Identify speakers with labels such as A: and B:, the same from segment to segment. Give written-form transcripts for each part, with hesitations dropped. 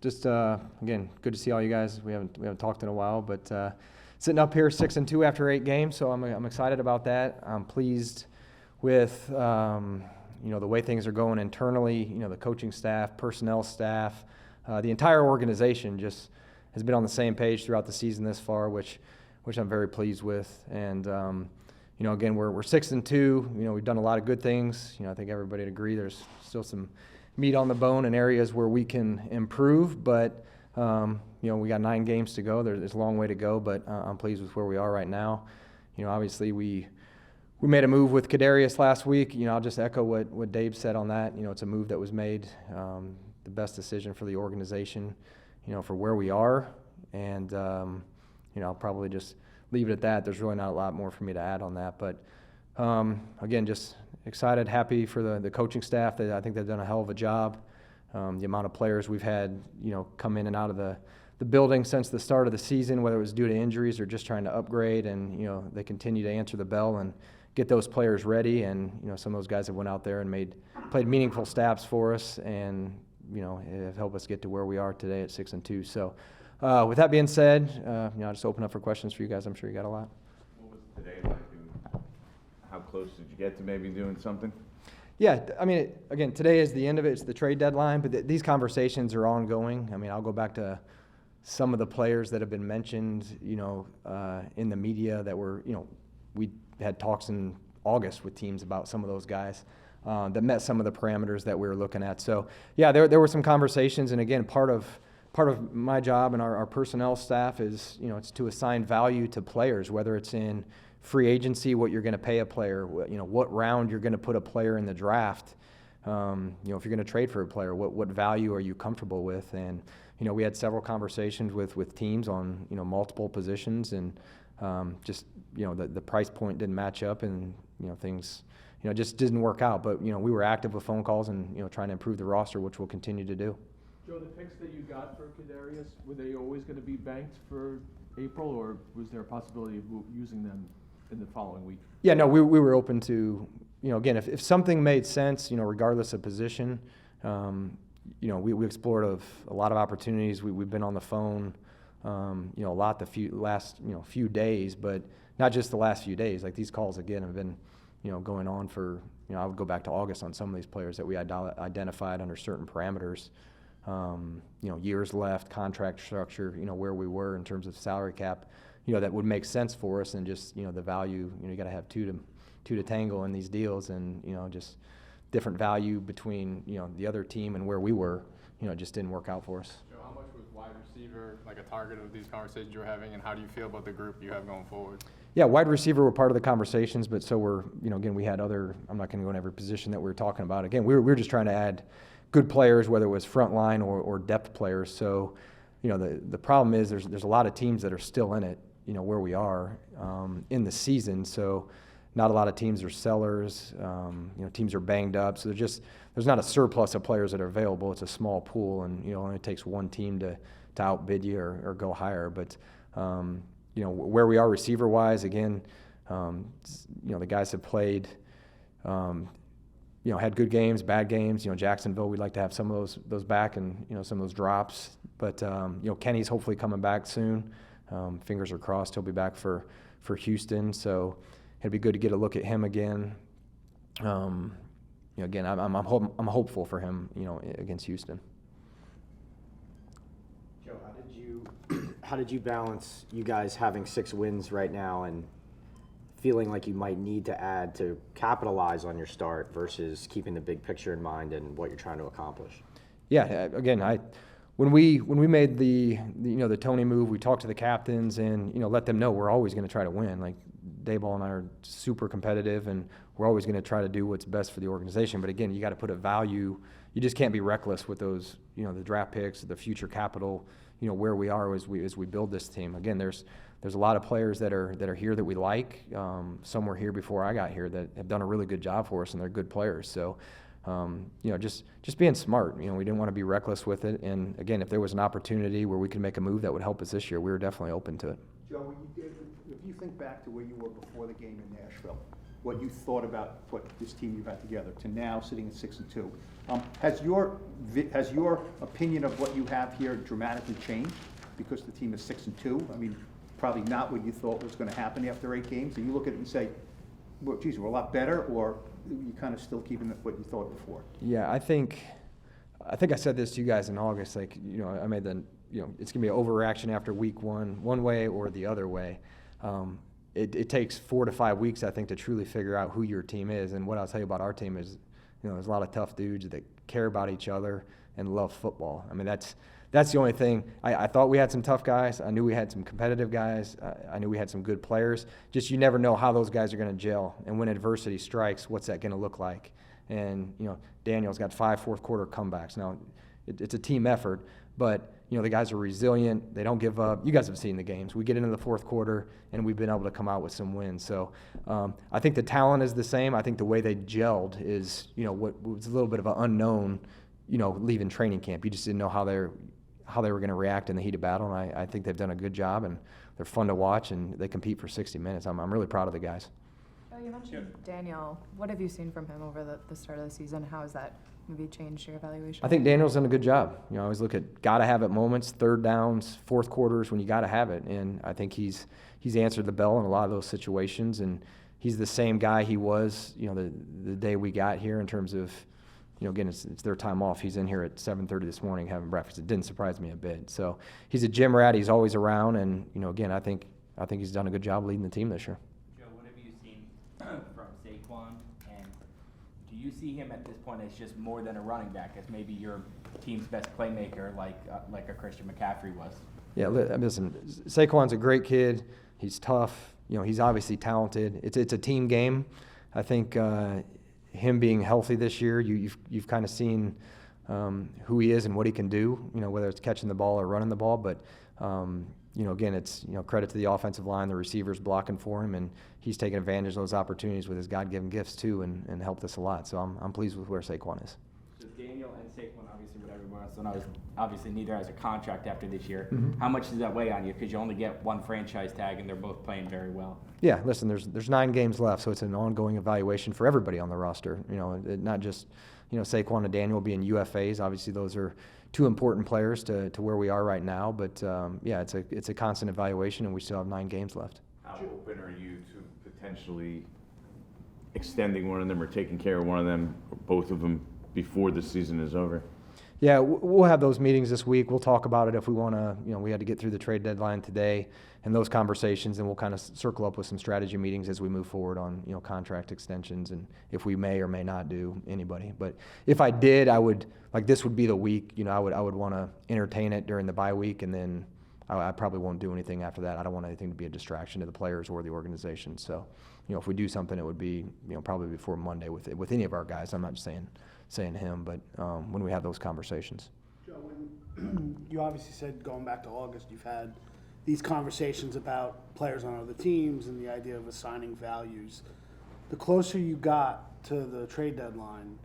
A: just again, good to see all you guys. We haven't talked in a while, but sitting up here 6-2 after 8 games, so I'm excited about that. I'm pleased with the way things are going internally. The coaching staff, personnel staff, the entire organization just has been on the same page throughout the season this far, which I'm very pleased with. And again, we're 6-2. We've done a lot of good things. I think everybody would agree there's still some meat on the bone in areas where we can improve, but we got 9 games to go. There's a long way to go, but I'm pleased with where we are right now. Obviously we made a move with Kadarius last week. I'll just echo what Dave said on that. It's a move that was made, the best decision for the organization, for where we are, and I'll probably just leave it at that. There's really not a lot more for me to add on that, but again, just excited, happy for the coaching staff. I think they've done a hell of a job. The amount of players we've had, come in and out of the building since the start of the season, whether it was due to injuries or just trying to upgrade, and they continue to answer the bell and get those players ready. And some of those guys have went out there and played meaningful snaps for us, and have helped us get to where we are today at 6-2. So, with that being said, I'll just open up for questions for you guys. I'm sure you got a lot.
B: What was today like? How close did you get to maybe doing something?
A: Yeah, again, today is the end of it. It's the trade deadline, but these conversations are ongoing. I'll go back to some of the players that have been mentioned, in the media that were, we had talks in August with teams about some of those guys that met some of the parameters that we were looking at. So, yeah, there were some conversations, and again, part of my job and our personnel staff is, it's to assign value to players, whether it's in free agency, what you're going to pay a player, what round you're going to put a player in the draft. If you're going to trade for a player, what value are you comfortable with? And we had several conversations with teams on multiple positions, and just the price point didn't match up, and things just didn't work out. But we were active with phone calls and trying to improve the roster, which we'll continue to do.
C: Joe, the picks that you got for Kadarius, were they always going to be banked for April, or was there a possibility of using them in the following week?
A: Yeah, no, we were open to, again, if something made sense, regardless of position, we explored a lot of opportunities. We've been on the phone, a lot the last few days, but not just the last few days. Like, these calls again have been, going on for, I would go back to August on some of these players that we identified under certain parameters. Years left, contract structure, where we were in terms of salary cap, that would make sense for us, and just, the value, you got to have two to tangle in these deals, and, just different value between, the other team and where we were, just didn't work out for us.
D: Joe, how much was wide receiver like a target of these conversations you're having, and how do you feel about the group you have going forward?
A: Yeah, wide receiver were part of the conversations, but so were, again, we had other, I'm not going to go in every position that we were talking about. Again, we were just trying to add good players, whether it was front line or depth players. So, the problem is there's a lot of teams that are still in it, where we are in the season. So not a lot of teams are sellers. Teams are banged up. So there's not a surplus of players that are available. It's a small pool, and it only takes one team to outbid you or go higher. But where we are receiver wise, again, the guys have played. Had good games, bad games. Jacksonville, we'd like to have some of those back, and some of those drops. But Kenny's hopefully coming back soon. Fingers are crossed he'll be back for Houston. So it'd be good to get a look at him again. Again, I'm hopeful for him. Against Houston.
E: Joe, how did you balance you guys having 6 wins right now and feeling like you might need to add to capitalize on your start versus keeping the big picture in mind and what you're trying to accomplish?
A: Yeah, again, when we made the Tony move, we talked to the captains and let them know we're always going to try to win. Like, Daboll and I are super competitive, and we're always going to try to do what's best for the organization. But again, you got to put a value. You just can't be reckless with those, the draft picks, the future capital, where we are as we build this team. Again, there's a lot of players that are here that we like. Some were here before I got here that have done a really good job for us, and they're good players. So, just being smart. We didn't want to be reckless with it. And again, if there was an opportunity where we could make a move that would help us this year, we were definitely open to it.
F: Joe, if you think back to where you were before the game in Nashville, what you thought about what this team you've had together to now sitting at 6-2. Has your opinion of what you have here dramatically changed because the team is 6-2? I mean, probably not what you thought was going to happen after 8 games. And you look at it and say, well, geez, we're a lot better, or you kind of still keeping what you thought before?
A: Yeah, I think I said this to you guys in August. Like, I made it's gonna be an overreaction after week one way or the other way. It takes 4 to 5 weeks, I think, to truly figure out who your team is. And what I'll tell you about our team is, there's a lot of tough dudes that care about each other and love football. I mean, that's the only thing. I thought we had some tough guys. I knew we had some competitive guys. I knew we had some good players. Just you never know how those guys are going to gel. And when adversity strikes, what's that going to look like? And, Daniel's got 5 fourth-quarter comebacks. Now, it's a team effort, but, the guys are resilient. They don't give up. You guys have seen the games. We get into the fourth quarter, and we've been able to come out with some wins. So I think the talent is the same. I think the way they gelled is, what was a little bit of an unknown, leaving training camp. You just didn't know how they were going to react in the heat of battle, and I think they've done a good job, and they're fun to watch, and they compete for 60 minutes. I'm really proud of the guys.
G: Oh, you mentioned Daniel. What have you seen from him over the start of the season? How has that maybe changed your evaluation?
A: I think Daniel's done a good job. I always look at gotta have it moments, third downs, fourth quarters when you gotta have it, and I think he's answered the bell in a lot of those situations, and he's the same guy he was, the day we got here in terms of, again, it's their time off. He's in here at 7:30 this morning having breakfast. It didn't surprise me a bit. So he's a gym rat. He's always around, and again, I think he's done a good job leading the team this year.
H: Joe, what have you seen from Saquon, and do you see him at this point as just more than a running back, as maybe your team's best playmaker, like a Christian McCaffrey was?
A: Yeah, listen, Saquon's a great kid. He's tough. He's obviously talented. It's a team game. I think him being healthy this year, you've kind of seen who he is and what he can do. Whether it's catching the ball or running the ball, but again, it's credit to the offensive line, the receivers blocking for him, and he's taking advantage of those opportunities with his God-given gifts too, and helped us a lot. So I'm pleased with where Saquon is.
H: So Daniel and Saquon, obviously, with everyone else, and obviously neither has a contract after this year.
A: Mm-hmm.
H: How much does that weigh on you? Because you only get one franchise tag, and they're both playing very well.
A: Yeah, listen, there's 9 games left, so it's an ongoing evaluation for everybody on the roster. Not just Saquon and Daniel being UFAs. Obviously, those are 2 important players to where we are right now. But yeah, it's a constant evaluation, and we still have 9 games left.
B: How open are you to potentially extending one of them or taking care of one of them or both of them before the season is over?
A: Yeah, we'll have those meetings this week. We'll talk about it if we want to. We had to get through the trade deadline today and those conversations, and we'll kind of circle up with some strategy meetings as we move forward on, contract extensions and if we may or may not do anybody. But if I did, I would, this would be the week, I would want to entertain it during the bye week, and then I probably won't do anything after that. I don't want anything to be a distraction to the players or the organization. So, if we do something, it would be, probably before Monday with any of our guys. I'm not just saying him, but when we have those conversations.
I: Joe, when you obviously said going back to August, you've had these conversations about players on other teams and the idea of assigning values. The closer you got to the trade deadline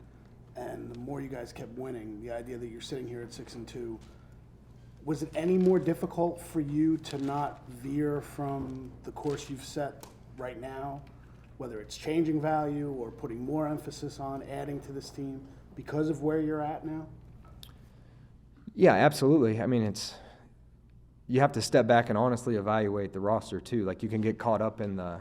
I: and the more you guys kept winning, the idea that you're sitting here at 6-2, was it any more difficult for you to not veer from the course you've set right now, whether it's changing value or putting more emphasis on adding to this team because of where you're at now?
A: Yeah, absolutely. I mean, you have to step back and honestly evaluate the roster too. You can get caught up in the,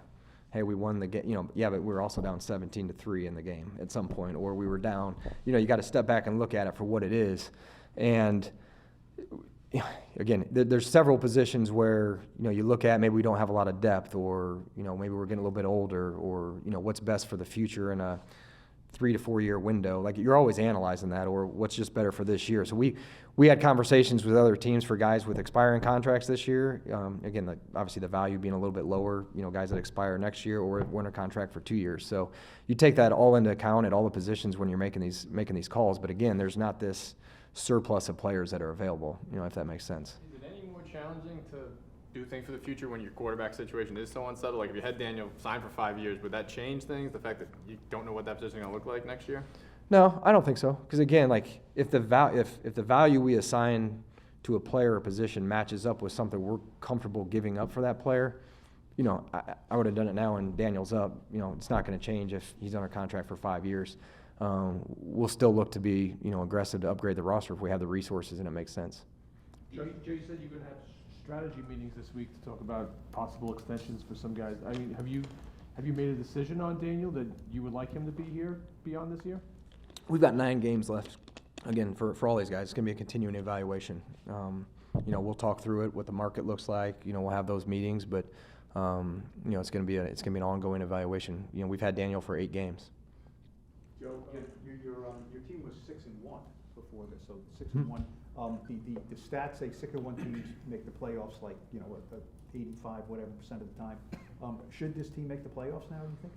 A: hey, we won the game, yeah, but we were also down 17-3 in the game at some point, or we were down. You got to step back and look at it for what it is. And again, there's several positions where, you look at maybe we don't have a lot of depth, or, maybe we're getting a little bit older, or, what's best for the future in a 3 to 4 year window. You're always analyzing that, or what's just better for this year. So we had conversations with other teams for guys with expiring contracts this year. Again, obviously the value being a little bit lower, guys that expire next year or we're in a contract for 2 years. So you take that all into account at all the positions when you're making these calls. But again, there's not this surplus of players that are available, if that makes sense.
D: Is it any more challenging to do things for the future when your quarterback situation is so unsettled? If you had Daniel signed for 5 years, would that change things? The fact that you don't know what that position is going to look like next year?
A: No, I don't think so. Because again, if the value we assign to a player or position matches up with something we're comfortable giving up for that player, you know, I would have done it now and Daniel's up. You know, it's not going to change if he's under contract for 5 years. We'll still look to be, you know, aggressive to upgrade the roster if we have the resources and it makes sense.
C: Joe, you said you're gonna have strategy meetings this week to talk about possible extensions for some guys. I mean, have you made a decision on Daniel that you would like him to be here beyond this year?
A: We've got 9 games left. Again, for all these guys, it's going to be a continuing evaluation. You know, we'll talk through it, what the market looks like. You know, we'll have those meetings, but you know, it's going to be an ongoing evaluation. You know, we've had Daniel for 8 games.
F: Joe, your team was 6-1 before this, so 6-1. The stats say 6-1 teams make the playoffs, like, you know, 85 whatever % of the time. Should this team make the playoffs now, do you think?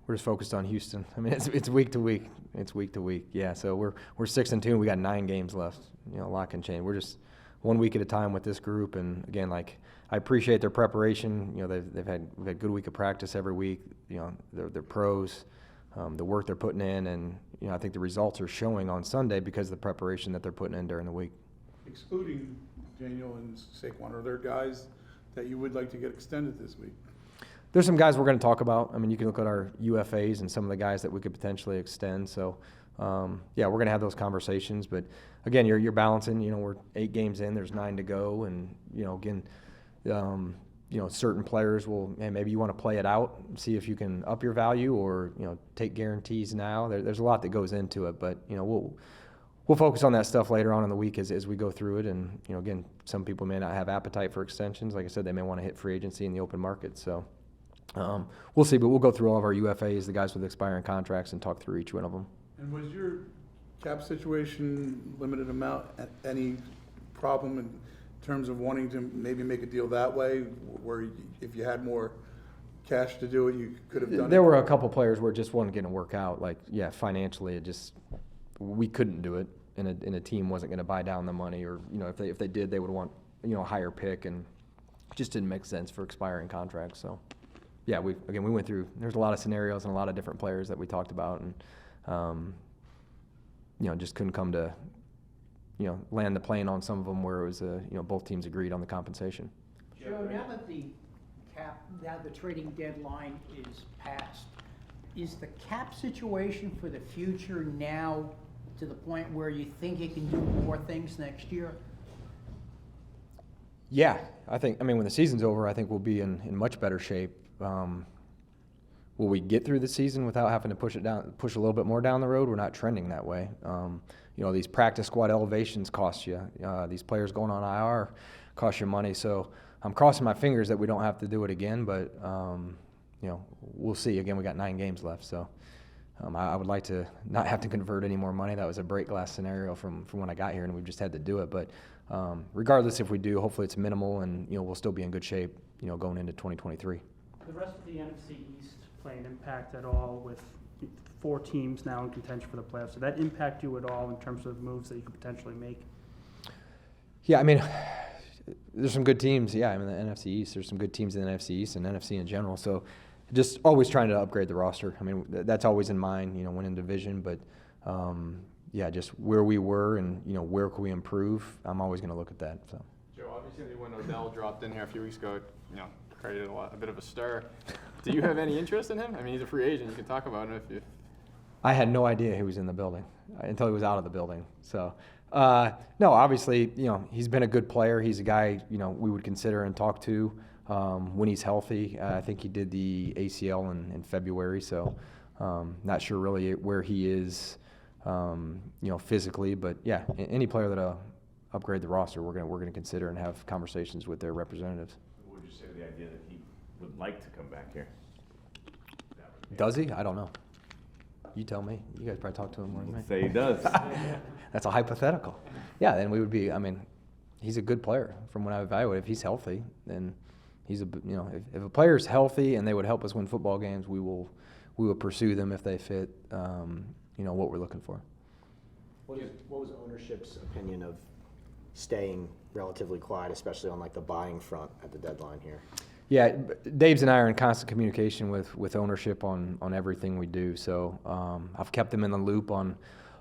A: We're just focused on Houston. I mean, it's week to week. It's week to week. Yeah, so we're 6-2. And we got 9 games left. You know, a lot can change. We're just 1 week at a time with this group. And again, like, I appreciate their preparation. You know, we've had a good week of practice every week. You know, they're pros. The work they're putting in, and you know, I think the results are showing on Sunday because of the preparation that they're putting in during the week.
J: Excluding Daniel and Saquon, are there guys that you would like to get extended this week?
A: There's some guys we're going to talk about. I mean, you can look at our UFAs and some of the guys that we could potentially extend. So, yeah, we're going to have those conversations. But again, you're balancing. You know, we're 8 games in. There's 9 to go, and you know, again, you know, certain players will, hey, maybe you want to play it out, see if you can up your value, or you know, take guarantees now. There's a lot that goes into it, but you know, we'll focus on that stuff later on in the week as we go through it. And you know, again, some people may not have appetite for extensions. Like I said, they may want to hit free agency in the open market. So we'll see, but we'll go through all of our UFAs, the guys with expiring contracts, and talk through each one of them.
J: And was your cap situation limited amount any problem in terms of wanting to maybe make a deal that way, where if you had more cash to do it, you could have done it?
A: There were a couple players where it just wasn't going to work out. Like, yeah, financially, we couldn't do it, and a team wasn't going to buy down the money, or you know, if they did, they would want, you know, a higher pick, and it just didn't make sense for expiring contracts. So, yeah, we went through. There's a lot of scenarios and a lot of different players that we talked about, and you know, just couldn't come to, you know, land the plane on some of them where it was, you know, both teams agreed on the compensation.
K: Joe, now that the trading deadline is passed, is the cap situation for the future now to the point where you think it can do more things next year?
A: Yeah, I mean, when the season's over, I think we'll be in much better shape. Will we get through the season without having to push a little bit more down the road? We're not trending that way. You know, these practice squad elevations cost you. These players going on IR cost you money. So I'm crossing my fingers that we don't have to do it again, but you know, we'll see. Again, we got 9 games left, so I would like to not have to convert any more money. That was a break glass scenario from when I got here, and we've just had to do it. But regardless, if we do, hopefully it's minimal, and you know, we'll still be in good shape, you know, going into 2023.
L: The rest of the NFC East play an impact at all with 4 teams now in contention for the playoffs? Did that impact you at all in terms of moves that you could potentially make?
A: Yeah, I mean, there's some good teams. Yeah, I mean, the NFC East, there's some good teams in the NFC East and NFC in general. So just always trying to upgrade the roster. I mean, that's always in mind, you know, winning division. But, yeah, just where we were and, you know, where could we improve, I'm always going to look at that. So.
D: Joe, obviously when Odell dropped in here a few weeks ago, you know, created a bit of a stir. Do you have any interest in him? I mean, he's a free agent. You can talk about him if
A: I had no idea he was in the building until he was out of the building. So, no, obviously, you know, he's been a good player. He's a guy, you know, we would consider and talk to when he's healthy. I think he did the ACL in February, so not sure really where he is, you know, physically. But yeah, any player that'll upgrade the roster, we're gonna consider and have conversations with their representatives.
B: What would you say to the idea that he would like to come back here?
A: Does he? I don't know. You tell me. You guys probably talk to him more than me.
B: Let's say he does.
A: That's a hypothetical. Yeah, then we would be, I mean, he's a good player from what I evaluate. If he's healthy, then he's you know, if a player's healthy and they would help us win football games, we will pursue them if they fit, you know, what we're looking for.
E: What was ownership's opinion of staying relatively quiet, especially on like the buying front at the deadline here?
A: Yeah, Dave's and I are in constant communication with ownership on everything we do. So I've kept them in the loop on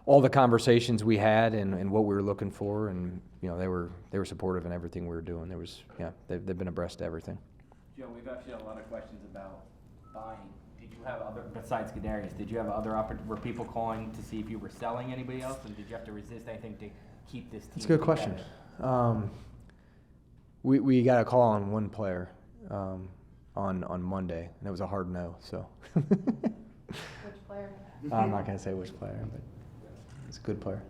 A: all the conversations we had and what we were looking for, and you know, they were supportive in everything we were doing. They've been abreast to everything.
H: Joe, we've actually had a lot of questions about buying. Did you have other, besides Kadarius, did you have other were people calling to see if you were selling anybody else, and did you have to resist anything to keep this team
A: That's a good question. We got a call on one player on Monday, and it was a hard no. So
G: Which player?
A: I'm not gonna say which player, but it's a good player.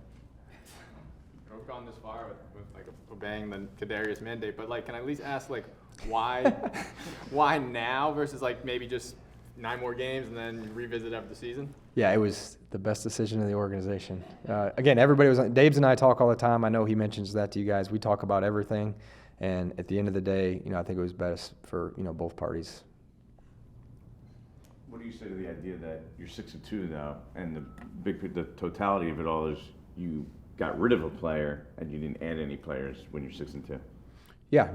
D: We've gone this far with like obeying the Kadarius mandate, but like, can I at least ask like why, why now versus like maybe just 9 more games and then revisit after the season?
A: Yeah, it was the best decision of the organization. Again, everybody was. Daves and I talk all the time. I know he mentions that to you guys. We talk about everything, and at the end of the day, I think it was best for both parties.
B: What do you say to the idea that you're 6-2 now, and the totality of it all is you got rid of a player and you didn't add any players when you're 6-2?
A: Yeah,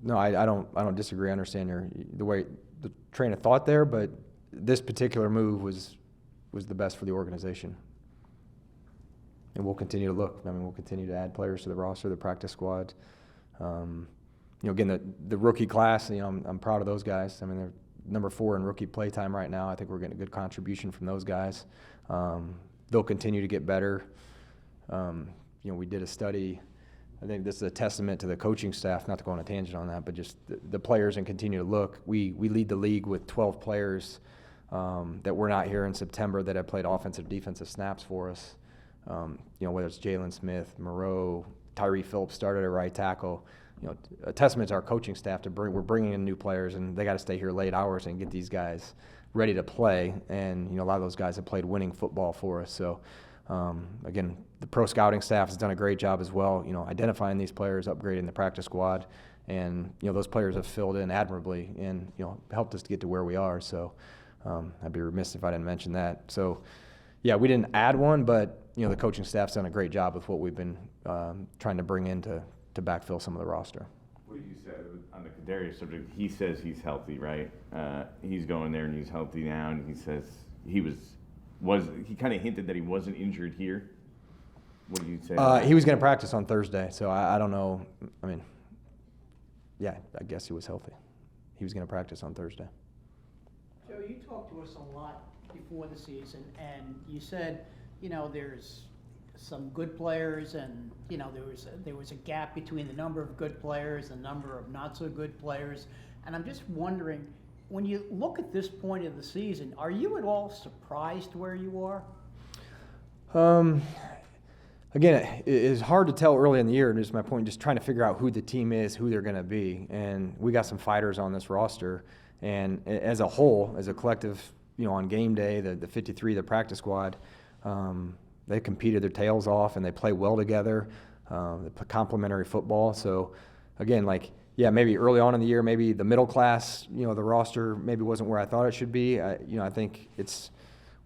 A: no, I don't disagree. I understand the train of thought there, but this particular move was the best for the organization. And we'll continue to look. I mean, we'll continue to add players to the roster, the practice squad. Again, the rookie class, I'm proud of those guys. I mean, they're number 4 in rookie play time right now. I think we're getting a good contribution from those guys. They'll continue to get better. We did a study. I think this is a testament to the coaching staff, not to go on a tangent on that, but just the players and continue to look. We lead the league with 12 players that were not here in September that have played offensive, defensive snaps for us. Whether it's Jalen Smith, Moreau, Tyree Phillips started at right tackle. A testament to our coaching staff we're bringing in new players, and they got to stay here late hours and get these guys ready to play. And a lot of those guys have played winning football for us. So again, the pro scouting staff has done a great job as well. Identifying these players, upgrading the practice squad, and those players have filled in admirably and helped us to get to where we are. So I'd be remiss if I didn't mention that. So yeah, we didn't add one, but the coaching staff's done a great job with what we've been trying to bring in to backfill some of the roster.
B: What did you say on the Kadarius subject? He says he's healthy, right? He's going there and he's healthy now, and he says he kind of hinted that he wasn't injured here. What do you say?
A: He was going to practice on Thursday, so I don't know. I mean, yeah, I guess he was healthy. He was going to practice on Thursday.
K: Joe, you talked to us a lot before the season, and you said, there's some good players, and there was a gap between the number of good players and the number of not so good players. And I'm just wondering, when you look at this point of the season, are you at all surprised where you are?
A: Again, it's hard to tell early in the year, and just my point, just trying to figure out who the team is, who they're going to be. And we got some fighters on this roster, and as a whole, as a collective, on game day, the 53, the practice squad, they competed their tails off, and they play well together. They play complementary football. So, again, maybe early on in the year, maybe the middle class, the roster maybe wasn't where I thought it should be. I think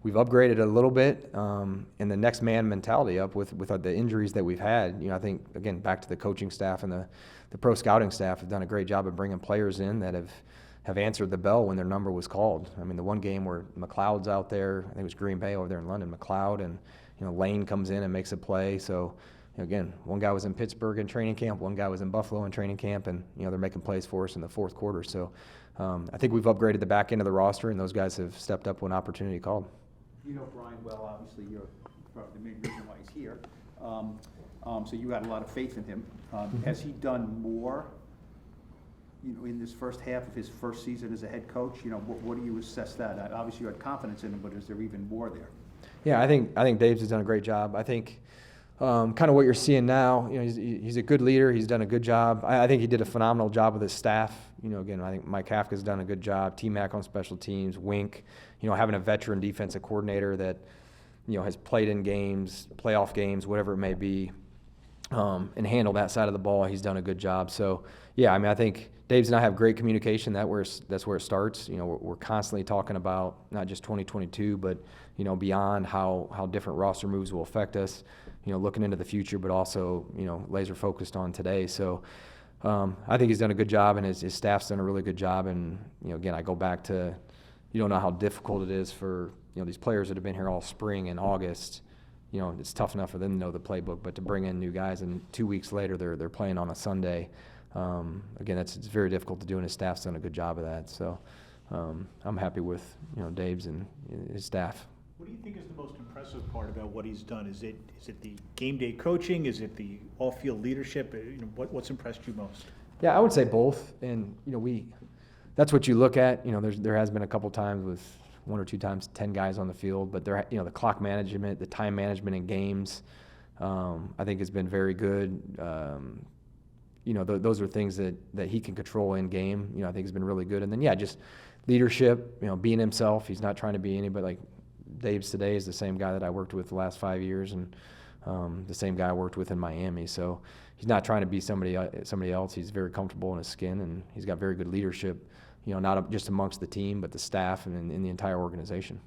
A: we've upgraded a little bit, and the next man mentality up with the injuries that we've had. I think, again, back to the coaching staff and the pro scouting staff have done a great job of bringing players in that have answered the bell when their number was called. I mean, the one game where McLeod's out there, I think it was Green Bay over there in London, McLeod, and Lane comes in and makes a play. So, again, one guy was in Pittsburgh in training camp, one guy was in Buffalo in training camp, and they're making plays for us in the fourth quarter. So I think we've upgraded the back end of the roster, and those guys have stepped up when opportunity called.
F: You know Brian well, obviously, you're probably the main reason why he's here. So you had a lot of faith in him. Has he done more, in this first half of his first season as a head coach? What do you assess that? Obviously, you had confidence in him, but is there even more there?
A: Yeah, I think Dave's has done a great job. I think kind of what you're seeing now, he's a good leader. He's done a good job. I think he did a phenomenal job with his staff. Again, I think Mike Kafka's done a good job. T-Mac on special teams, Wink, having a veteran defensive coordinator that, has played in games, playoff games, whatever it may be, and handle that side of the ball. He's done a good job. So, yeah, I think Dave's and I have great communication. That's where it starts. We're constantly talking about not just 2022, but beyond how different roster moves will affect us. Looking into the future, but also laser focused on today. So I think he's done a good job, and his staff's done a really good job. And again, I go back to you don't know how difficult it is for these players that have been here all spring and August. It's tough enough for them to know the playbook, but to bring in new guys and 2 weeks later they're playing on a Sunday. again, it's very difficult to do, and his staff's done a good job of that. So I'm happy with Dave's and his staff.
M: What do you think is the most impressive part about what he's done? Is it the game day coaching? Is it the off-field leadership? What's impressed you most?
A: Yeah, I would say both. And that's what you look at. There has been a couple times with 1 or 2 times 10 guys on the field, but the clock management, the time management in games, I think has been very good. Those are things that he can control in game. I think has been really good. And then just leadership. Being himself. He's not trying to be anybody. Like Dave's today is the same guy that I worked with the last 5 years, and the same guy I worked with in Miami. So he's not trying to be somebody else. He's very comfortable in his skin, and he's got very good leadership. Not just amongst the team, but the staff and in the entire organization.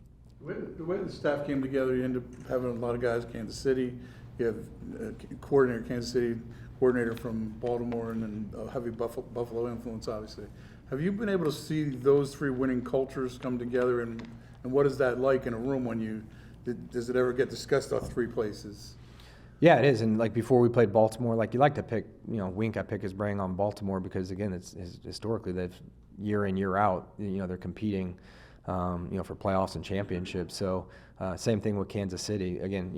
J: The way the staff came together, you end up having a lot of guys, Kansas City. You have a coordinator, Kansas City, coordinator from Baltimore, and then a heavy Buffalo influence, obviously. Have you been able to see those 3 winning cultures come together, and what is that like in a room does it ever get discussed off 3 places?
A: Yeah, it is. And like before we played Baltimore, like you like to pick, Wink, I pick his brain on Baltimore because again, it's historically they've year in, year out, they're competing, for playoffs and championships. So same thing with Kansas City. Again,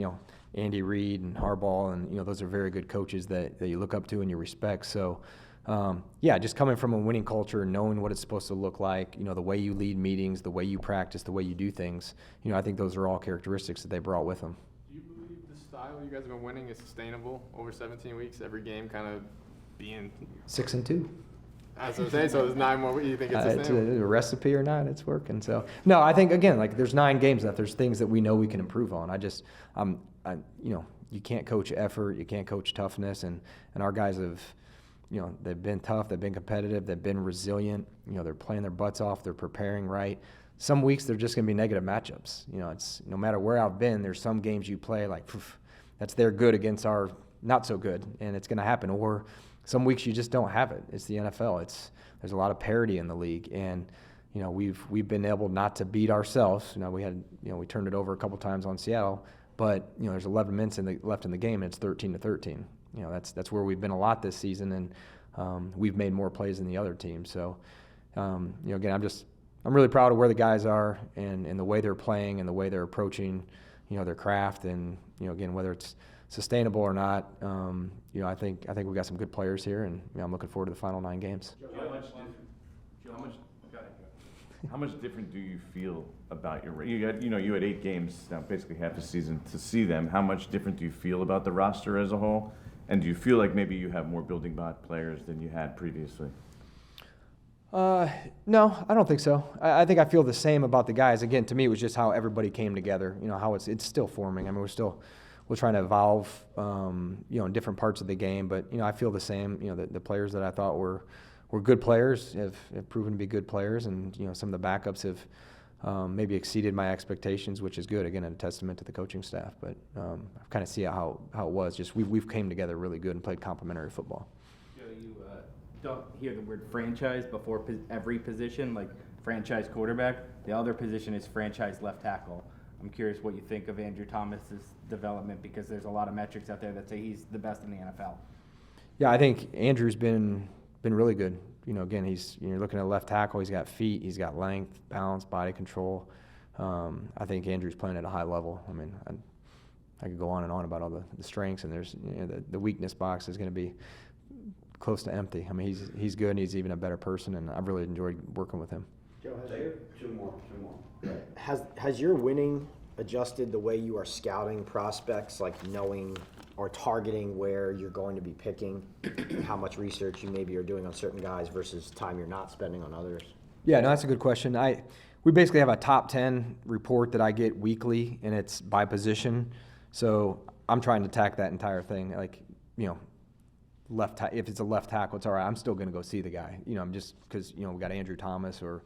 A: Andy Reid and Harbaugh, and those are very good coaches that you look up to and you respect. So just coming from a winning culture, knowing what it's supposed to look like, the way you lead meetings, the way you practice, the way you do things, I think those are all characteristics that they brought with them.
D: Do you believe the style you guys have been winning is sustainable over 17 weeks? Every game kind of being
A: 6-2.
D: That's what I'm saying. So there's 9 more. You think it's
A: It's
D: sustainable?
A: a recipe or not, it's working. So no, I think again, like there's 9 games left. There's things that we know we can improve on. You can't coach effort, you can't coach toughness, and our guys have, they've been tough, they've been competitive, they've been resilient. They're playing their butts off, they're preparing right. Some weeks they're just going to be negative matchups. It's no matter where I've been, there's some games you play like that's their good against our not so good, and it's going to happen. Or some weeks you just don't have it. It's the NFL. There's a lot of parity in the league, and we've been able not to beat ourselves. We turned it over a couple times on Seattle, but there's 11 minutes left in the game, and it's 13-13. That's where we've been a lot this season, and we've made more plays than the other team. So again, I'm really proud of where the guys are and the way they're playing and the way they're approaching their craft, and again, whether it's sustainable or not, I think we've got some good players here, and I'm looking forward to the final 9 games.
B: How much different do you feel about you had 8 games now, basically half the season to see them. How much different do you feel about the roster as a whole? And do you feel like maybe you have more building block players than you had previously?
A: No, I don't think so. I think I feel the same about the guys. Again, to me, it was just how everybody came together. How it's still forming. I mean, we're trying to evolve, in different parts of the game. But I feel the same. The players that I thought were good players have proven to be good players, and some of the backups have maybe exceeded my expectations, which is good. Again, a testament to the coaching staff. But I kind of see how it was. Just we've came together really good and played complementary football.
H: You don't hear the word franchise before every position, like franchise quarterback. The other position is franchise left tackle. I'm curious what you think of Andrew Thomas's development, because there's a lot of metrics out there that say he's the best in the NFL.
A: Yeah, I think Andrew's been really good. Again, you're looking at left tackle. He's got feet, he's got length, balance, body control. I think Andrew's playing at a high level. I mean, I could go on and on about all the strengths, and there's the weakness box is going to be close to empty. I mean, he's good, and he's even a better person, and I've really enjoyed working with him.
E: Joe, two more. Has your winning adjusted the way you are scouting prospects, like knowing or targeting where you're going to be picking, how much research you maybe are doing on certain guys versus time you're not spending on others?
A: Yeah, no, that's a good question. We basically have a top 10 report that I get weekly, and it's by position. So I'm trying to attack that entire thing. Like, if it's a left tackle, it's all right. I'm still going to go see the guy. I'm just because we got Andrew Thomas or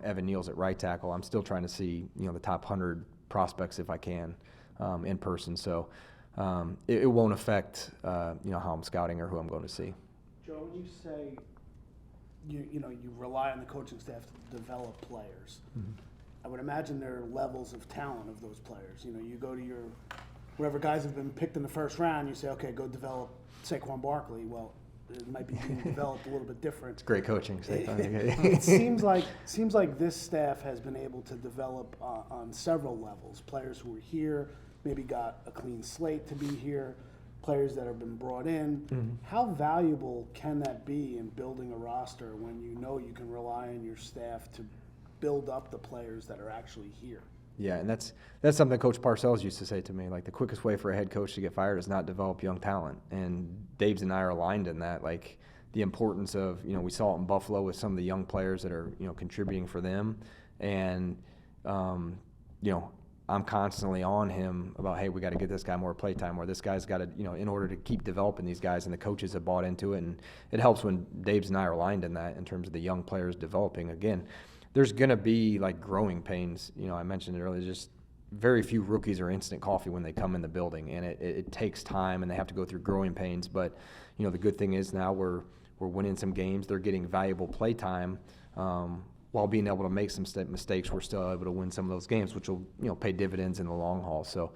A: Evan Neal's at right tackle. I'm still trying to see the top 100 prospects if I can in person. So it won't affect how I'm scouting or who I'm going to see.
I: Joe, when you say you rely on the coaching staff to develop players, I would imagine there are levels of talent of those players. You go to wherever guys have been picked in the first round, you say, okay, go develop Saquon Barkley. Well, it might be being developed a little bit different.
A: It's great coaching. So
I: It seems like this staff has been able to develop on several levels. Players who are here maybe got a clean slate to be here. Players that have been brought in. How valuable can that be in building a roster when you know you can rely on your staff to build up the players that are actually here?
A: Yeah, and that's something Coach Parcells used to say to me. Like, the quickest way for a head coach to get fired is not develop young talent. And Dave's and I are aligned in that. Like, the importance of, we saw it in Buffalo with some of the young players that are, contributing for them. And, I'm constantly on him about, hey, we got to get this guy more play time, or this guy's got to, in order to keep developing these guys, and the coaches have bought into it. And it helps when Dave's and I are aligned in that in terms of the young players developing. Again, there's going to be like growing pains. I mentioned it earlier, just very few rookies are instant coffee when they come in the building, and it takes time, and they have to go through growing pains. But, the good thing is now we're winning some games. They're getting valuable play time. While being able to make some mistakes, we're still able to win some of those games, which will, pay dividends in the long haul. So,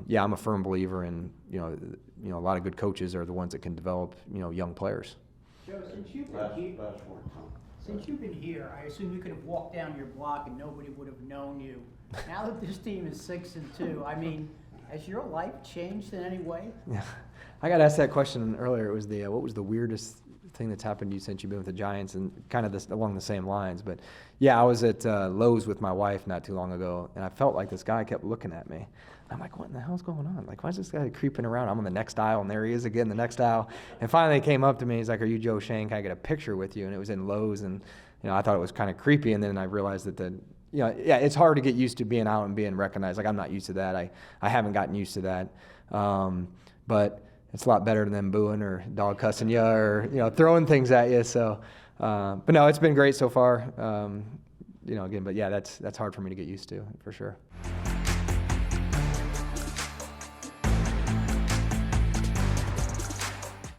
A: yeah, I'm a firm believer in, a lot of good coaches are the ones that can develop, young players.
K: Joe, since you've been here, I assume you could have walked down your block and nobody would have known you. Now that this team is 6-2, I mean, has your life changed in any way?
A: Yeah, I got asked that question earlier. It was what was the weirdest thing that's happened to you since you've been with the Giants, and kind of along the same lines. But yeah, I was at Lowe's with my wife not too long ago, and I felt like this guy kept looking at me. I'm like, what in the hell's going on? Like, why is this guy creeping around? I'm on the next aisle, and there he is again, the next aisle. And finally he came up to me. He's like, are you Joe Schoen? Can I get a picture with you? And it was in Lowe's, and I thought it was kind of creepy. And then I realized that it's hard to get used to being out and being recognized. Like, I'm not used to that. I haven't gotten used to that. But it's a lot better than them booing or dog cussing you or, throwing things at you. So, but no, it's been great so far. Again, but yeah, that's hard for me to get used to, for sure.